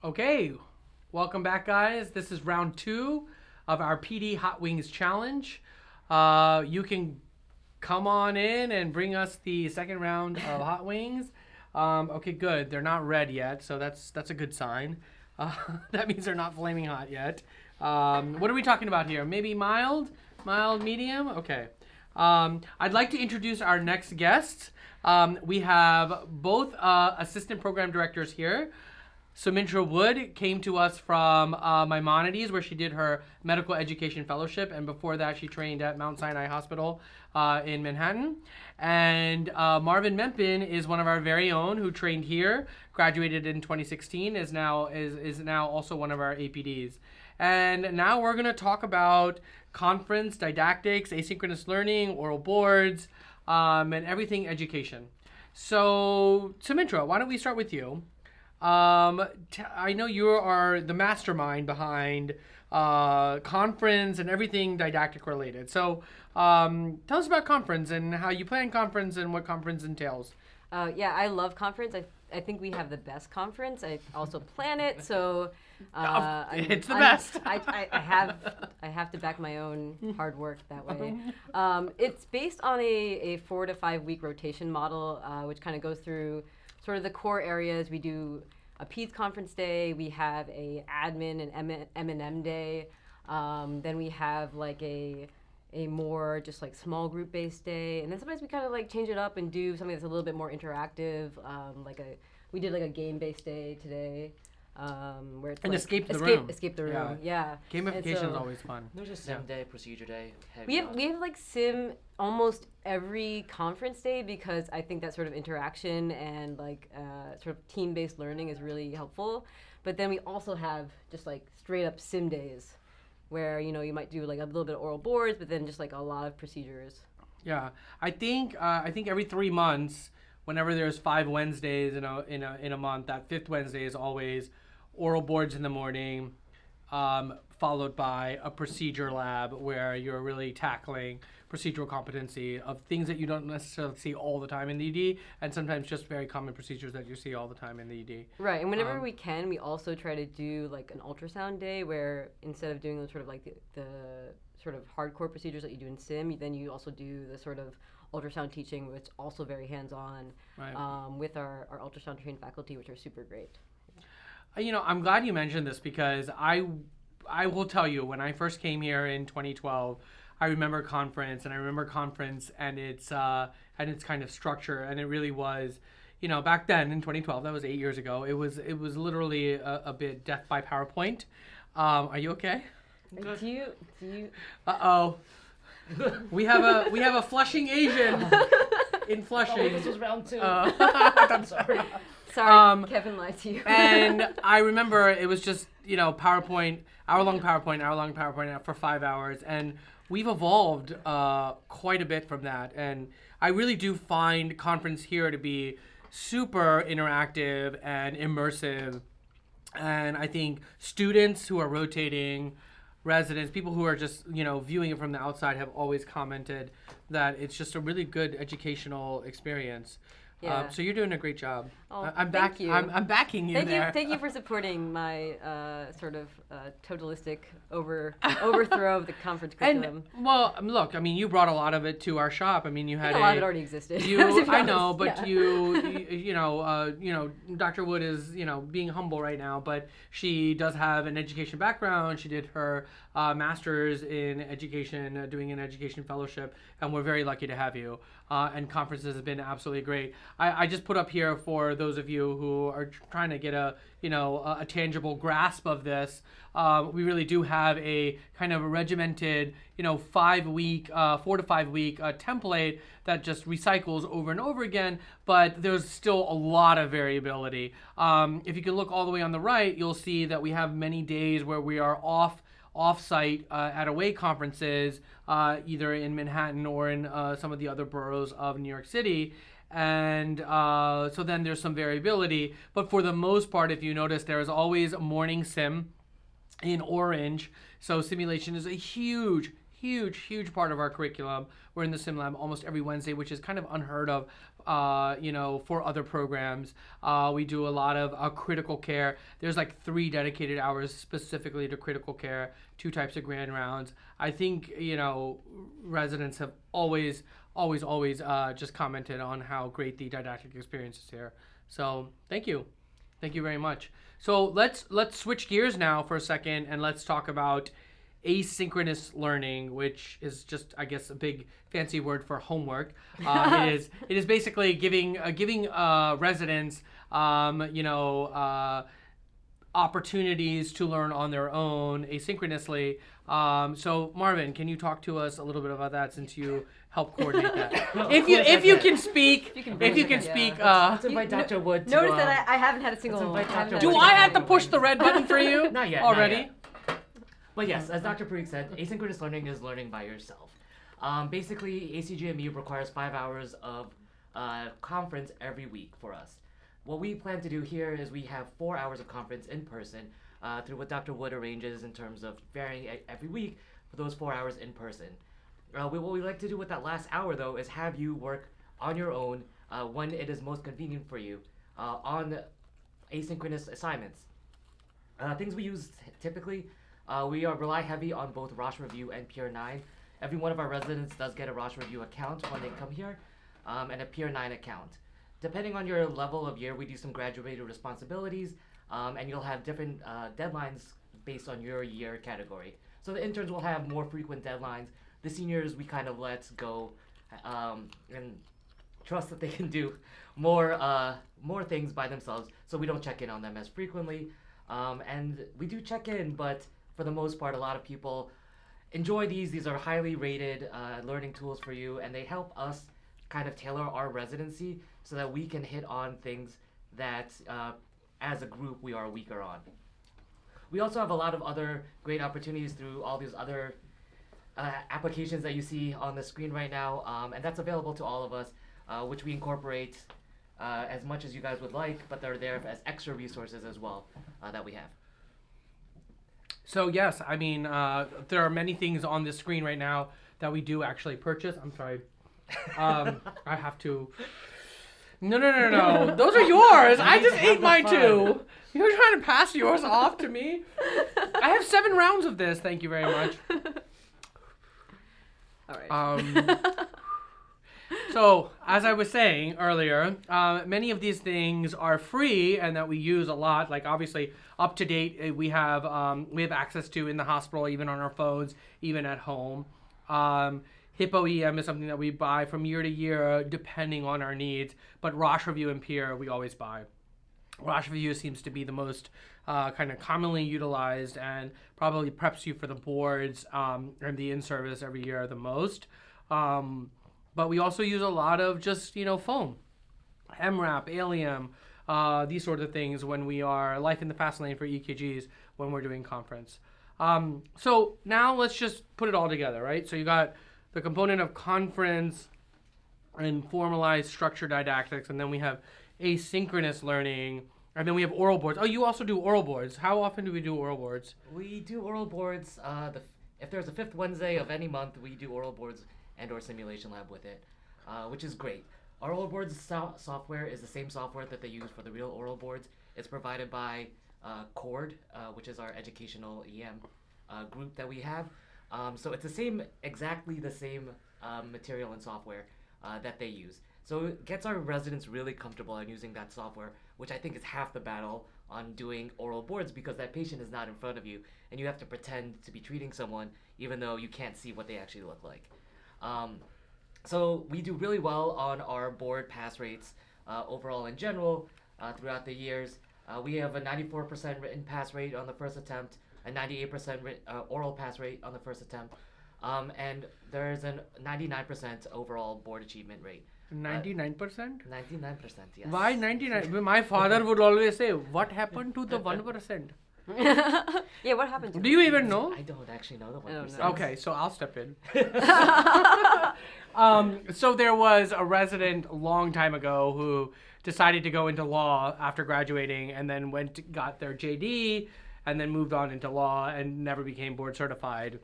Okay, welcome back, guys. This is round 2 of our PD Hot Wings Challenge. You can come on in and bring us the second round of hot wings. Okay, good. They're not red yet, so that's a good sign. That means they're not flaming hot yet. What are we talking about here? Maybe mild, medium? Okay. I'd like to introduce our next guests. We have both assistant program directors here. Sumintra Wood came to us from Maimonides, where she did her medical education fellowship, and before that she trained at Mount Sinai Hospital in Manhattan. And Marvin Mempin is one of our very own who trained here, graduated in 2016, is now also one of our APDs. And now we're going to talk about conference, didactics, asynchronous learning, oral boards, and everything education. So Sumintra, why don't we start with you? I know you are the mastermind behind conference and everything didactic related. So tell us about conference and how you plan conference and what conference entails. Yeah, I love conference. I think we have the best conference. I also plan it, so it's the best. I have to back my own hard work that way. It's based on a 4 to 5 week rotation model, which kind of goes through sort of the core areas. We do a PEDS conference day. We have a admin and M&M day. Then we have like a more just like small group based day, and then sometimes we kind of like change it up and do something that's a little bit more interactive. We did like a game based day today. Where it's escape the room. Escape the room, yeah. Gamification is always fun. There's a sim day, procedure day. We have like sim almost every conference day because I think that sort of interaction and like sort of team-based learning is really helpful. But then we also have just like straight up sim days where, you know, you might do like a little bit of oral boards, but then just like a lot of procedures. Yeah, I think every 3 months, whenever there's 5 Wednesdays in a month, that 5th Wednesday is always oral boards in the morning, followed by a procedure lab where you're really tackling procedural competency of things that you don't necessarily see all the time in the ED, and sometimes just very common procedures that you see all the time in the ED. Right, and whenever we can, we also try to do like an ultrasound day where instead of doing those sort of like the sort of hardcore procedures that you do in sim, then you also do the sort of ultrasound teaching, which is also very hands-on, right, with our ultrasound trained faculty, which are super great. You know, I'm glad you mentioned this because I will tell you, when I first came here in 2012, I remember conference and its kind of structure, and it really was, you know, back then in 2012, that was 8 years ago. It was literally a bit death by PowerPoint. Are you okay? Do you? Uh-oh. We have a Flushing Asian in Flushing. This was round 2. I'm sorry. Sorry, Kevin lied to you. And I remember it was just, you know, hour-long PowerPoint for 5 hours. And we've evolved quite a bit from that. And I really do find conference here to be super interactive and immersive. And I think students who are rotating, residents, people who are just, you know, viewing it from the outside have always commented that it's just a really good educational experience. Yeah. So you're doing a great job. Oh, I'm thank you. I'm backing you there. Thank you for supporting my sort of totalistic overthrow of the conference curriculum. And, well, look, I mean, you brought a lot of it to our shop. I mean, you had a lot of it already existed. I know, but yeah. you know, Dr. Wood is, you know, being humble right now, but she does have an education background. She did her master's in education, doing an education fellowship, and we're very lucky to have you. And conferences have been absolutely great. I just put up here for those of you who are trying to get a tangible grasp of this. We really do have a kind of a regimented, 4 to 5 week template that just recycles over and over again, but there's still a lot of variability. If you can look all the way on the right, you'll see that we have many days where we are off-site at away conferences, either in Manhattan or in some of the other boroughs of New York City. And so then there's some variability. But for the most part, if you notice, there is always a morning sim in orange. So simulation is a huge, huge part of our curriculum. We're in the sim lab almost every Wednesday, which is kind of unheard of, for other programs. We do a lot of critical care. There's like 3 dedicated hours specifically to critical care, 2 types of grand rounds. I think, residents have always just commented on how great the didactic experience is here. So thank you very much. So let's switch gears now for a second, and let's talk about asynchronous learning, which is just, I guess, a big fancy word for homework. It is basically giving residents opportunities to learn on their own asynchronously. So Marvin, can you talk to us a little bit about that, since you help coordinate that? If you can speak. Let's invite Dr. Wood to... Notice that I haven't had a single... invite Dr. Do Wood I have to push the red button for you? Not yet. Already? Not yet. But yes, as Dr. Parikh said, asynchronous learning is learning by yourself. Basically, ACGME requires 5 hours of conference every week for us. What we plan to do here is we have 4 hours of conference in person through what Dr. Wood arranges in terms of varying every week for those 4 hours in person. What we like to do with that last hour, though, is have you work on your own when it is most convenient for you on asynchronous assignments. Things we use typically, we rely heavy on both Rosh Review and Peer 9. Every one of our residents does get a Rosh Review account when they come here, and a Peer 9 account. Depending on your level of year, we do some graduated responsibilities, and you'll have different deadlines based on your year category. So the interns will have more frequent deadlines. The seniors, we kind of let go and trust that they can do more things by themselves, so we don't check in on them as frequently. And we do check in, but for the most part, a lot of people enjoy these. These are highly rated learning tools for you, and they help us kind of tailor our residency so that we can hit on things that, as a group, we are weaker on. We also have a lot of other great opportunities through all these other applications that you see on the screen right now, and that's available to all of us, which we incorporate as much as you guys would like, but they're there as extra resources as well that we have. So yes, I mean, there are many things on this screen right now that we do actually purchase. I'm sorry. I have to... No. Those are yours. I just ate mine too. You're trying to pass yours off to me? I have 7 rounds of this. Thank you very much. All right. So, as I was saying earlier, many of these things are free and that we use a lot. Like, obviously, up to date, we have access to in the hospital, even on our phones, even at home. Hippo EM is something that we buy from year to year, depending on our needs. But Rosh Review and Peer, we always buy. Rosh Review seems to be the most kind of commonly utilized and probably preps you for the boards and the in-service every year the most. But we also use a lot of just, foam, MRAP, Alium, these sort of things when we are Life in the Fast Lane for EKGs when we're doing conference. So now let's just put it all together, right? So you got the component of conference and formalized structured didactics, and then we have asynchronous learning, and then we have oral boards. Oh, you also do oral boards. How often do we do oral boards? We do oral boards. If there's a 5th Wednesday of any month, we do oral boards and or simulation lab with it, which is great. Our oral boards software is the same software that they use for the real oral boards. It's provided by Cord, which is our educational EM group that we have. So it's exactly the same material and software that they use. So it gets our residents really comfortable in using that software, which I think is half the battle on doing oral boards, because that patient is not in front of you and you have to pretend to be treating someone even though you can't see what they actually look like. So we do really well on our board pass rates overall in general throughout the years. We have a 94% written pass rate on the first attempt, a 98% oral pass rate on the first attempt, and there's a 99% overall board achievement rate. 99%? 99%, yes. Why 99? My father would always say, what happened to the 1%? Yeah, what happened to Do you even know? I don't actually know the 1%. Okay, so I'll step in. So there was a resident a long time ago who decided to go into law after graduating, and then got their JD, and then moved on into law and never became board certified.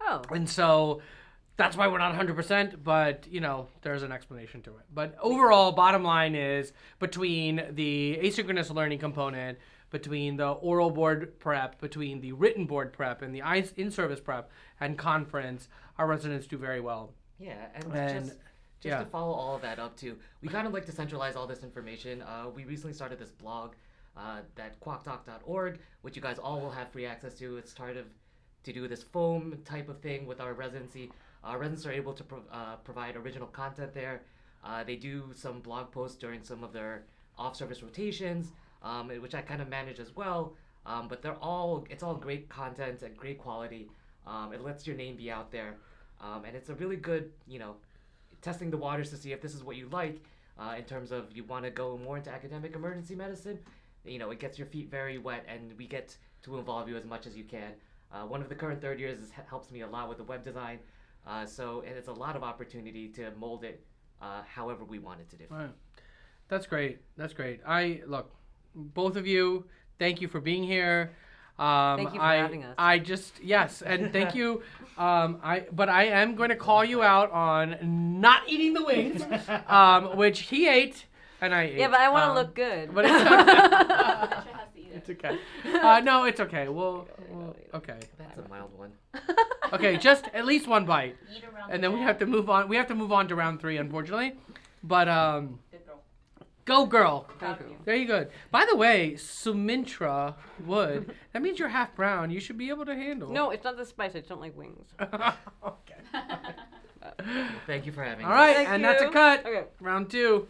Oh. And so that's why we're not 100%, but there's an explanation to it. But overall, bottom line is between the asynchronous learning component, between the oral board prep, between the written board prep, and the in-service prep and conference, our residents do very well. Yeah, and just to follow all of that up too, we kind of like to centralize all this information. We recently started this blog, that quacktalk.org, which you guys all will have free access to. It's started to do this foam type of thing with our residency. Our residents are able to provide original content there. They do some blog posts during some of their off-service rotations, which I kind of manage as well. But it's all great content and great quality. It lets your name be out there. And it's a really good, testing the waters to see if this is what you like in terms of you want to go more into academic emergency medicine. It gets your feet very wet, and we get to involve you as much as you can. One of the current third years helps me a lot with the web design. So it's a lot of opportunity to mold it however we want it to do. Right. That's great. That's great. Look, both of you, thank you for being here. Thank you for having us. Yes, and thank you. But I am going to call you out on not eating the wings, which he ate and I ate. Yeah, but I want to look good. But it's okay. No, it's okay. Okay. That's a mild one. Okay, just at least one bite, Eat around and the then we bed. have to move on. We have to move on to round 3, unfortunately. But Good girl. go girl. Proud of you. There you go. By the way, Sumintra Wood. That means you're half brown. You should be able to handle. No, it's not the spice. I just don't like wings. Okay. Thank you for having All us. right, Thank and that's a you. cut. Okay. Round 2.